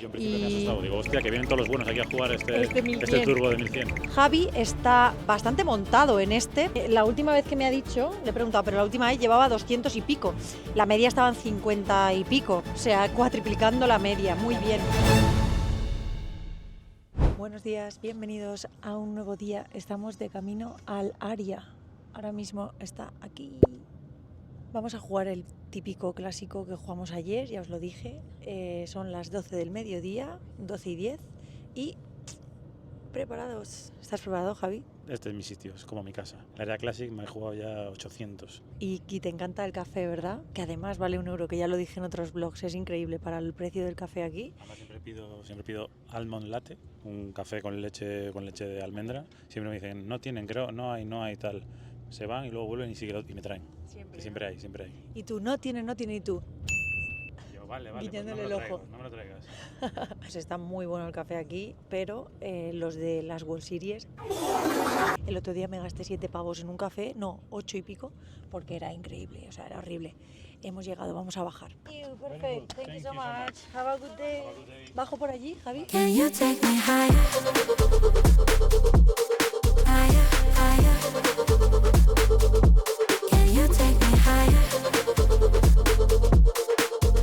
Yo en principio me he asustado, digo, hostia, que vienen todos los buenos aquí a jugar este 1100. turbo de 1100. Javi está bastante montado en este. La última vez que me ha dicho, le he preguntado, pero la última vez llevaba 200 y pico. La media estaba en 50 y pico, o sea, cuatriplicando la media. Muy bien. Buenos días, bienvenidos a un nuevo día. Estamos de camino al área. Ahora mismo está aquí. Vamos a jugar el típico clásico que jugamos ayer, ya os lo dije. Son las 12 del mediodía, 12 y 10. Y preparados. ¿Estás preparado, Javi? Este es mi sitio, es como mi casa. La Area Classic me he jugado ya 800. Y te encanta el café, ¿verdad? Que además vale €1, que ya lo dije en otros vlogs. Es increíble para el precio del café aquí. Además siempre pido almond latte, un café con leche de almendra. Siempre me dicen, no tienen, creo, no hay tal. Se van y luego vuelven y me traen. Siempre hay. Y tú, no tiene, y tú. Yo, vale, pues Guiñándole no el ojo. no me lo traigas. Pues está muy bueno el café aquí, pero los de las World Series. El otro día me gasté 7 pavos en un café, no, 8 y pico, porque era increíble, o sea, era horrible. Hemos llegado, vamos a bajar. Perfecto, thank you so much. Have a good day. ¿Bajo por allí, Javi? Can you take me higher? Higher, higher. Can you take me higher?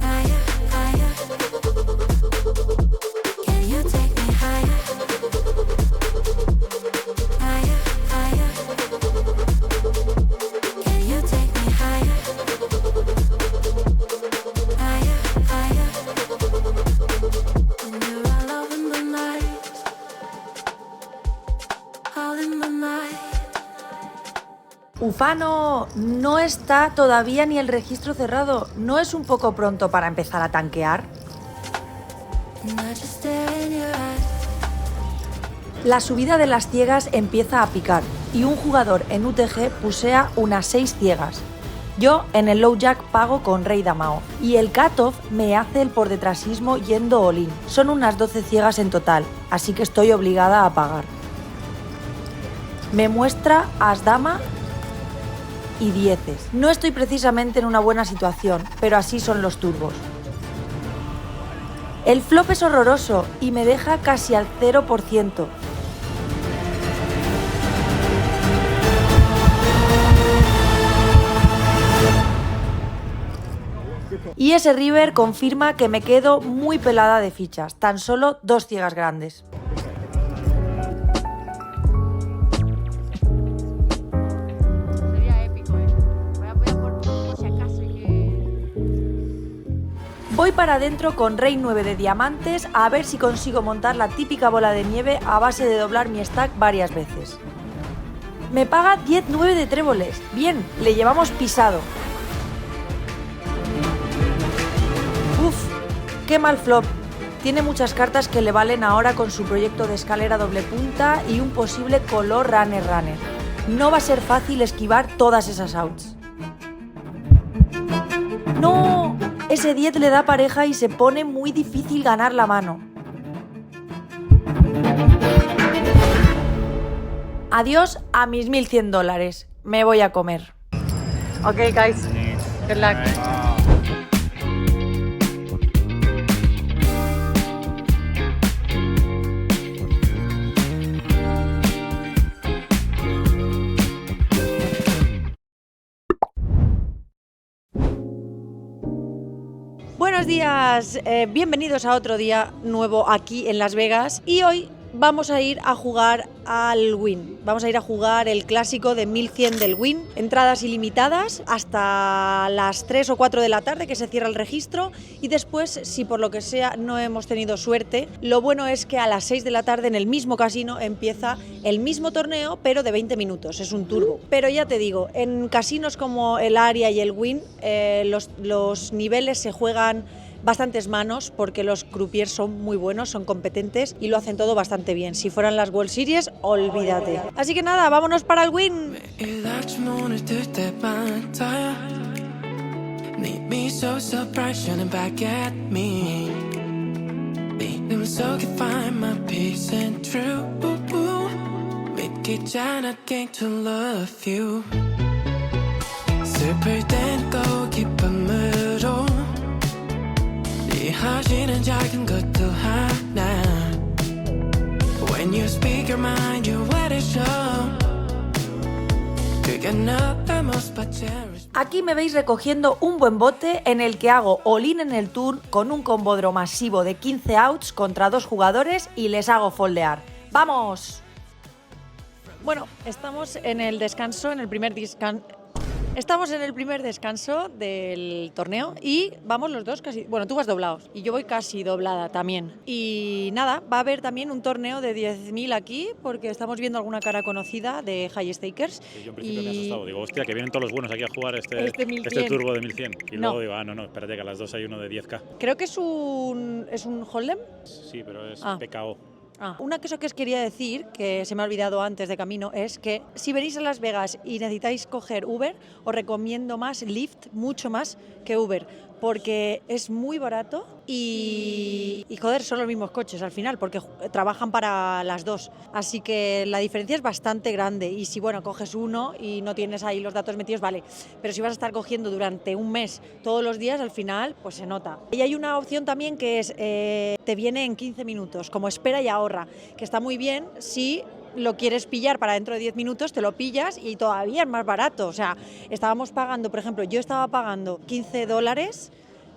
Higher, higher. Can you take me higher? Higher, higher. Can you take me higher? Higher, higher. When you're all in the night, all in the night. Ufano, no está todavía ni el registro cerrado. ¿No es un poco pronto para empezar a tanquear? And I just stare in your eyes. La subida de las ciegas empieza a picar y un jugador en UTG pusea unas 6 ciegas. Yo en el low jack pago con rey damao y el cutoff me hace el por detrásismo yendo all-in. Son unas 12 ciegas en total, así que estoy obligada a pagar. Me muestra as dama y dieces. No estoy precisamente en una buena situación, pero así son los turbos. El flop es horroroso y me deja casi al 0%. Y ese river confirma que me quedo muy pelada de fichas, tan solo 2 ciegas grandes. Sería épico, Voy a por si acaso y que... Voy para adentro con rey 9 de diamantes a ver si consigo montar la típica bola de nieve a base de doblar mi stack varias veces. Me paga 10-9 de tréboles. Bien, le llevamos pisado. Uf, qué mal flop. Tiene muchas cartas que le valen ahora con su proyecto de escalera doble punta y un posible color runner. No va a ser fácil esquivar todas esas outs. ¡No! Ese 10 le da pareja y se pone muy difícil ganar la mano. Adiós a mis $1100. Me voy a comer. Ok, guys. Good luck. Buenos días, bienvenidos a otro día nuevo aquí en Las Vegas y hoy vamos a ir a jugar al Wynn. Vamos a ir a jugar el clásico de 1100 del Wynn. Entradas ilimitadas hasta las 3 o 4 de la tarde que se cierra el registro y después, si por lo que sea no hemos tenido suerte, lo bueno es que a las 6 de la tarde en el mismo casino empieza el mismo torneo pero de 20 minutos, es un turbo. Pero ya te digo, en casinos como el Aria y el Wynn los niveles se juegan bastantes manos porque los croupiers son muy buenos, son competentes y lo hacen todo bastante bien. Si fueran las World Series, olvídate. Así que nada, vámonos para el Wynn. 하시는 작은 것도 Make your mind your wedding show. Taking up the most but cherished. Aquí me veis recogiendo un buen bote en el que hago all-in en el turn con un combodro masivo de 15 outs contra 2 jugadores y les hago foldear. ¡Vamos! Bueno, estamos en el descanso, Estamos en el primer descanso del torneo y vamos los dos casi... Bueno, tú vas doblados y yo voy casi doblada también. Y nada, va a haber también un torneo de 10.000 aquí porque estamos viendo alguna cara conocida de high stakers. Sí, yo en principio me he asustado. Digo, hostia, que vienen todos los buenos aquí a jugar este 1100. turbo de 1100. Y No. luego digo, no, espérate que a las 2 hay uno de 10k. Creo que es un Hold'em. Sí, pero es Ah. PKO. Una cosa que os quería decir, que se me ha olvidado antes de camino, es que si venís a Las Vegas y necesitáis coger Uber, os recomiendo más Lyft, mucho más que Uber, porque es muy barato y joder, son los mismos coches al final, porque trabajan para las dos. Así que la diferencia es bastante grande y si, bueno, coges uno y no tienes ahí los datos metidos, vale. Pero si vas a estar cogiendo durante un mes todos los días, al final, pues se nota. Y hay una opción también que es, te viene en 15 minutos, como espera y ahorra, que está muy bien si lo quieres pillar para dentro de 10 minutos, te lo pillas y todavía es más barato. O sea, estábamos pagando, por ejemplo, yo estaba pagando $15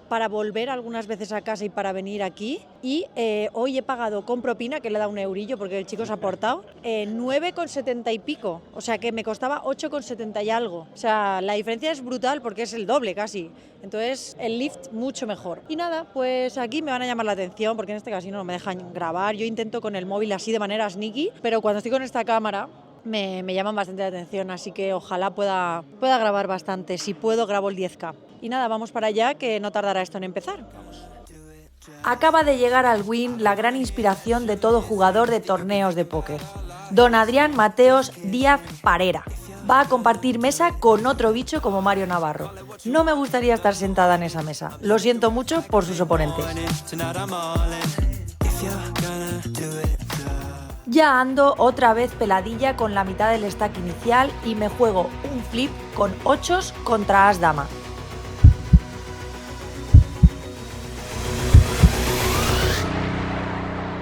para volver algunas veces a casa y para venir aquí y hoy he pagado con propina, que le da un eurillo porque el chico se ha aportado, 9,70 y pico, o sea que me costaba 8,70 y algo. O sea, la diferencia es brutal porque es el doble casi. Entonces el Lyft mucho mejor. Y nada, pues aquí me van a llamar la atención porque en este casino no me dejan grabar. Yo intento con el móvil así de manera sneaky, pero cuando estoy con esta cámara me llaman bastante la atención, así que ojalá pueda grabar bastante. Si puedo, grabo el 10K. Y nada, vamos para allá, que no tardará esto en empezar. Acaba de llegar al Win la gran inspiración de todo jugador de torneos de póker. Don Adrián Mateos Díaz Parera. Va a compartir mesa con otro bicho como Mario Navarro. No me gustaría estar sentada en esa mesa. Lo siento mucho por sus oponentes. Ya ando otra vez peladilla con la mitad del stack inicial y me juego un flip con 8s contra as dama.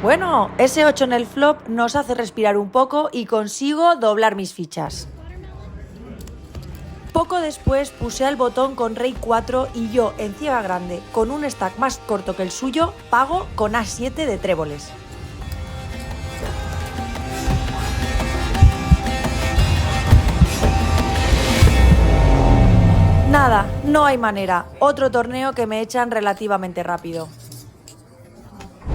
Bueno, ese 8 en el flop nos hace respirar un poco y consigo doblar mis fichas. Poco después puse el botón con rey 4 y yo, en ciega grande, con un stack más corto que el suyo, pago con as7 de tréboles. Nada, no hay manera. Otro torneo que me echan relativamente rápido.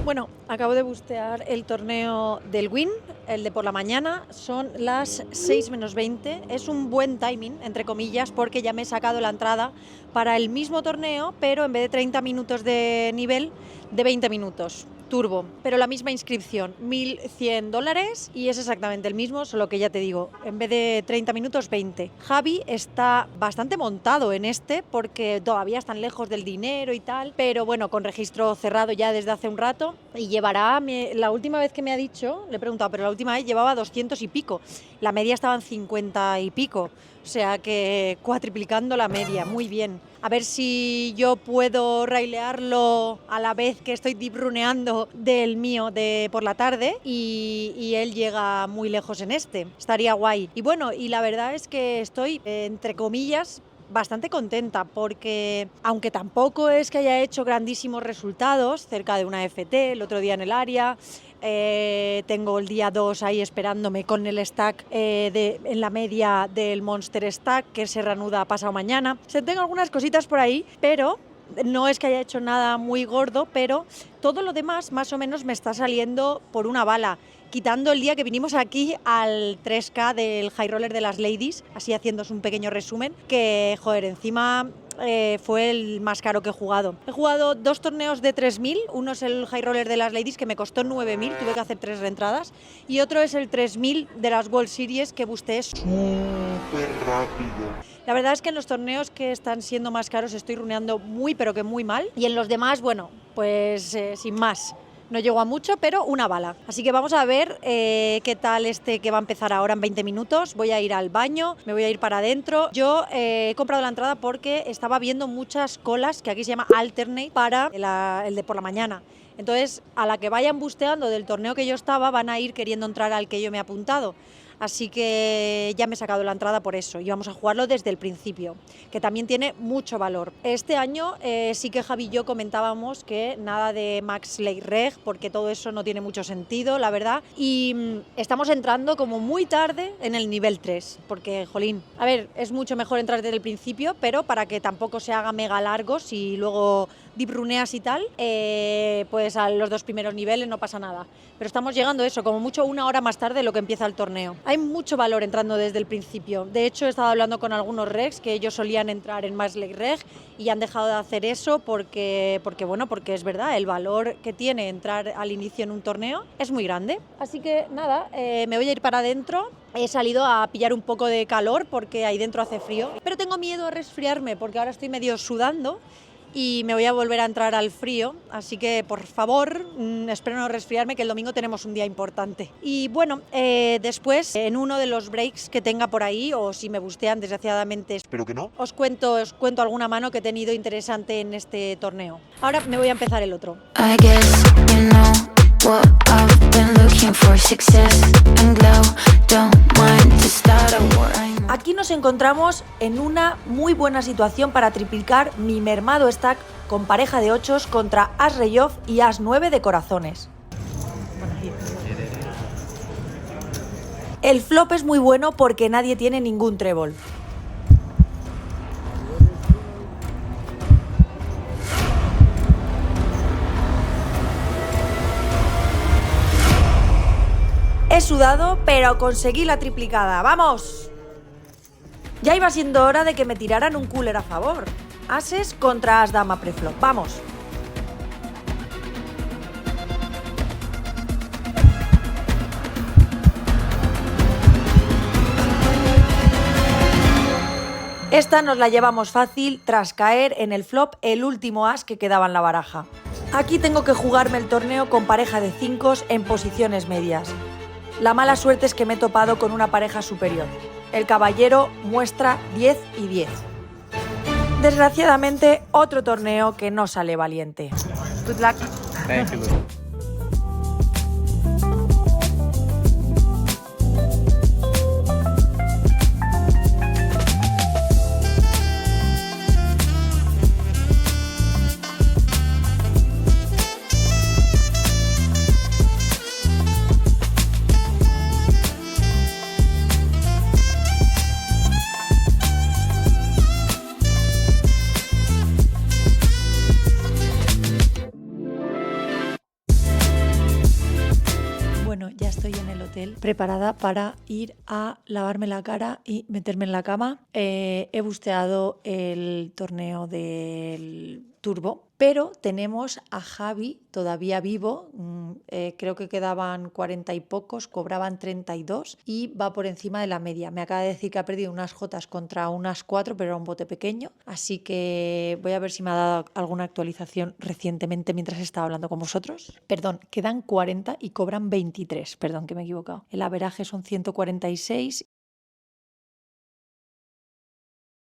Bueno, acabo de bustear el torneo del Win, el de por la mañana, son las 6 menos 20, es un buen timing, entre comillas, porque ya me he sacado la entrada para el mismo torneo, pero en vez de 30 minutos de nivel, de 20 minutos. Turbo, pero la misma inscripción, $1.100 y es exactamente el mismo, solo que ya te digo, en vez de 30 minutos, 20. Javi está bastante montado en este porque todavía están lejos del dinero y tal, pero bueno, con registro cerrado ya desde hace un rato y llevará, la última vez que me ha dicho, le he preguntado, pero la última vez llevaba 200 y pico, la media estaba en 50 y pico, o sea que cuatriplicando la media, muy bien. A ver si yo puedo railearlo a la vez que estoy deep runeando del mío de por la tarde y él llega muy lejos en este. Estaría guay. Y bueno, y la verdad es que estoy, entre comillas, bastante contenta porque, aunque tampoco es que haya hecho grandísimos resultados, cerca de una FT, el otro día en el área, tengo el día 2 ahí esperándome con el stack en la media del Monster Stack que se reanuda pasado mañana. O sea, tengo algunas cositas por ahí, pero no es que haya hecho nada muy gordo, pero todo lo demás más o menos me está saliendo por una bala. Quitando el día que vinimos aquí al 3K del High Roller de las Ladies, así haciéndose un pequeño resumen, que joder, encima fue el más caro que he jugado. He jugado 2 torneos de 3.000, uno es el High Roller de las Ladies que me costó 9.000, tuve que hacer 3 reentradas, y otro es el 3.000 de las World Series que busteé súper rápido. La verdad es que en los torneos que están siendo más caros estoy runeando muy pero que muy mal, y en los demás, bueno, pues sin más. No llego a mucho, pero una bala. Así que vamos a ver qué tal este que va a empezar ahora en 20 minutos. Voy a ir al baño, me voy a ir para adentro. Yo he comprado la entrada porque estaba viendo muchas colas, que aquí se llama Alternate, para el de por la mañana. Entonces, a la que vayan busteando del torneo que yo estaba, van a ir queriendo entrar al que yo me he apuntado. Así que ya me he sacado la entrada por eso y vamos a jugarlo desde el principio, que también tiene mucho valor. Este año sí que Javi y yo comentábamos que nada de Max Lake Reg, porque todo eso no tiene mucho sentido, la verdad. Y estamos entrando como muy tarde en el nivel 3, porque, jolín, a ver, es mucho mejor entrar desde el principio, pero para que tampoco se haga mega largos y luego dipruneas y tal, pues a los 2 primeros niveles no pasa nada. Pero estamos llegando eso, como mucho 1 hora más tarde de lo que empieza el torneo. Hay mucho valor entrando desde el principio. De hecho, he estado hablando con algunos regs que ellos solían entrar en Max Lake Reg y han dejado de hacer eso porque es verdad, el valor que tiene entrar al inicio en un torneo es muy grande. Así que nada, me voy a ir para adentro. He salido a pillar un poco de calor porque ahí dentro hace frío, pero tengo miedo a resfriarme porque ahora estoy medio sudando y me voy a volver a entrar al frío, así que por favor, espero no resfriarme, que el domingo tenemos un día importante. Y bueno, después, en uno de los breaks que tenga por ahí, o si me bustean desgraciadamente, espero que no, os cuento alguna mano que he tenido interesante en este torneo. Ahora me voy a empezar el otro. I guess you know what I've been looking for, success and glow. Don't mind to start a war. Aquí nos encontramos en una muy buena situación para triplicar mi mermado stack con pareja de 8 contra As Rey Off y As 9 de corazones. El flop es muy bueno porque nadie tiene ningún trébol. He sudado, pero conseguí la triplicada. ¡Vamos! Ya iba siendo hora de que me tiraran un cooler a favor. Ases contra As Dama preflop. ¡Vamos! Esta nos la llevamos fácil tras caer en el flop el último as que quedaba en la baraja. Aquí tengo que jugarme el torneo con pareja de 5 en posiciones medias. La mala suerte es que me he topado con una pareja superior. El caballero muestra 10 y 10. Desgraciadamente, otro torneo que no sale valiente. Good luck. Ya estoy en el hotel preparada para ir a lavarme la cara y meterme en la cama. He busteado el torneo del Turbo, pero tenemos a Javi todavía vivo. Creo que quedaban 40 y pocos, cobraban 32 y va por encima de la media. Me acaba de decir que ha perdido unas jotas contra unas 4, pero era un bote pequeño, así que voy a ver si me ha dado alguna actualización recientemente mientras estaba hablando con vosotros. Perdón, quedan 40 y cobran 23, perdón que me he equivocado. El averaje son 146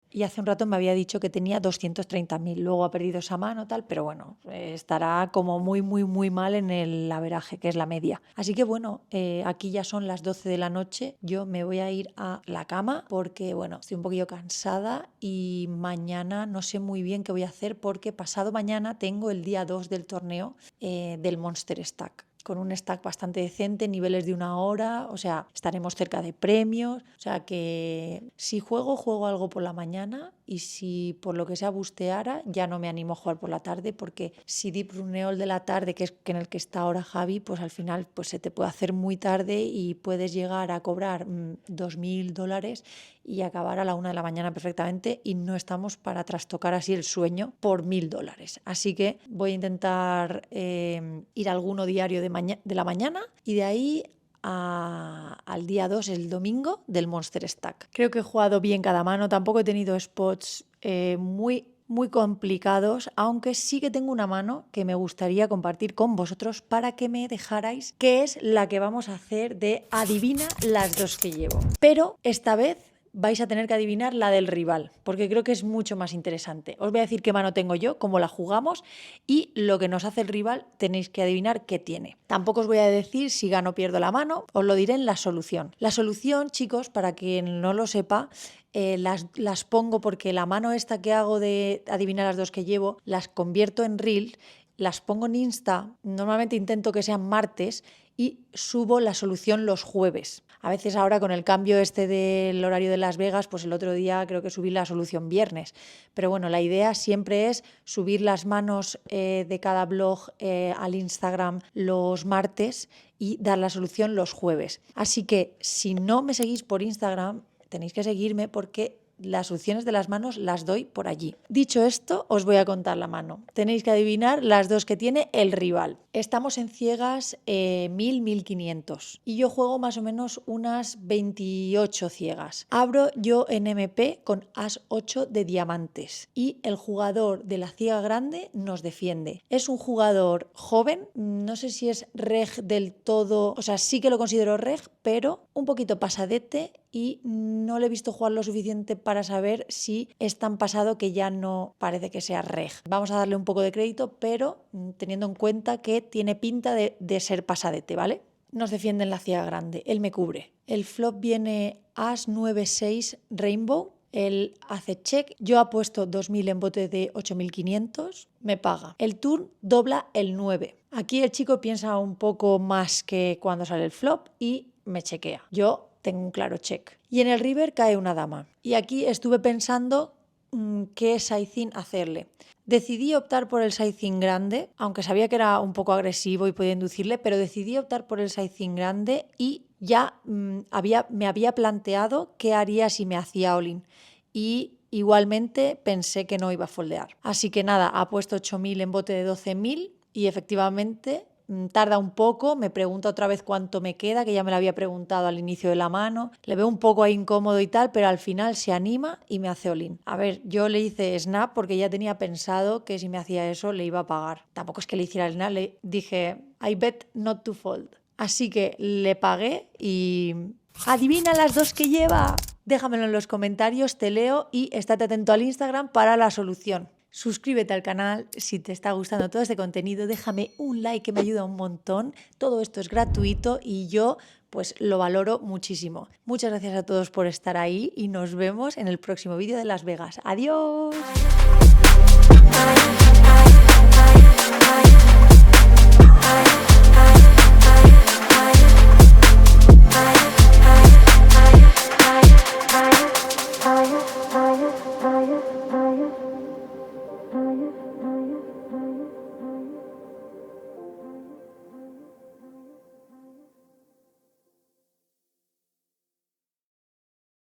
y hace un rato me había dicho que tenía 230.000, luego ha perdido esa mano tal, pero bueno, estará como muy mal en el averaje, que es la media. Así que bueno, aquí ya son las 12 de la noche, yo me voy a ir a la cama porque bueno, estoy un poquillo cansada y mañana no sé muy bien qué voy a hacer porque pasado mañana tengo el día 2 del torneo del Monster Stack, con un stack bastante decente, niveles de 1 hora, o sea, estaremos cerca de premios, o sea que si juego algo por la mañana y si por lo que sea busteara, ya no me animo a jugar por la tarde porque si deep runeo el de la tarde, que es en el que está ahora Javi, pues al final pues se te puede hacer muy tarde y puedes llegar a cobrar $2.000 y acabar a la 1 de la mañana perfectamente y no estamos para trastocar así el sueño por $1.000. Así que voy a intentar ir a alguno diario de la mañana y de ahí al día 2, el domingo, del Monster Stack. Creo que he jugado bien cada mano, tampoco he tenido spots muy complicados, aunque sí que tengo una mano que me gustaría compartir con vosotros para que me dejarais, que es la que vamos a hacer de adivina las 2 que llevo. Pero esta vez vais a tener que adivinar la del rival, porque creo que es mucho más interesante. Os voy a decir qué mano tengo yo, cómo la jugamos y lo que nos hace el rival tenéis que adivinar qué tiene. Tampoco os voy a decir si gano o pierdo la mano, os lo diré en la solución. La solución, chicos, para quien no lo sepa, las pongo porque la mano esta que hago de adivinar las dos que llevo, las convierto en reel, las pongo en Insta, normalmente intento que sean martes y subo la solución los jueves. A veces ahora con el cambio este del horario de Las Vegas, pues el otro día creo que subí la solución viernes. Pero bueno, la idea siempre es subir las manos de cada blog al Instagram los martes y dar la solución los jueves. Así que si no me seguís por Instagram, tenéis que seguirme porque las soluciones de las manos las doy por allí. Dicho esto, os voy a contar la mano. Tenéis que adivinar las dos que tiene el rival. Estamos en ciegas 1000-1500 y yo juego más o menos unas 28 ciegas. Abro yo en MP con As 8 de diamantes y el jugador de la ciega grande nos defiende. Es un jugador joven, no sé si es reg del todo, o sea, sí que lo considero reg, pero un poquito pasadete y no le he visto jugar lo suficiente para saber si es tan pasado que ya no parece que sea reg. Vamos a darle un poco de crédito, pero teniendo en cuenta que tiene pinta de ser pasadete, ¿vale? Nos defiende en la ciega grande, él me cubre. El flop viene As 9-6 Rainbow, él hace check, yo apuesto 2000 en bote de 8500, me paga. El turn dobla el 9. Aquí el chico piensa un poco más que cuando sale el flop y me chequea. Yo tengo un claro check. Y en el river cae una dama. Y aquí estuve pensando qué sizing hacerle. Decidí optar por el sizing grande, aunque sabía que era un poco agresivo y podía inducirle, pero decidí optar por el sizing grande y ya me había planteado qué haría si me hacía all-in. Y igualmente pensé que no iba a foldear. Así que nada, ha puesto 8000 en bote de 12000 y efectivamente tarda un poco, me pregunta otra vez cuánto me queda, que ya me lo había preguntado al inicio de la mano. Le veo un poco ahí incómodo y tal, pero al final se anima y me hace all-in. A ver, yo le hice snap porque ya tenía pensado que si me hacía eso le iba a pagar. Tampoco es que le hiciera el snap, le dije I bet not to fold. Así que le pagué y adivina las dos que lleva. Déjamelo en los comentarios, te leo y estate atento al Instagram para la solución. Suscríbete al canal si te está gustando todo este contenido, déjame un like que me ayuda un montón, todo esto es gratuito y yo pues lo valoro muchísimo. Muchas gracias a todos por estar ahí y nos vemos en el próximo vídeo de Las Vegas. ¡Adiós!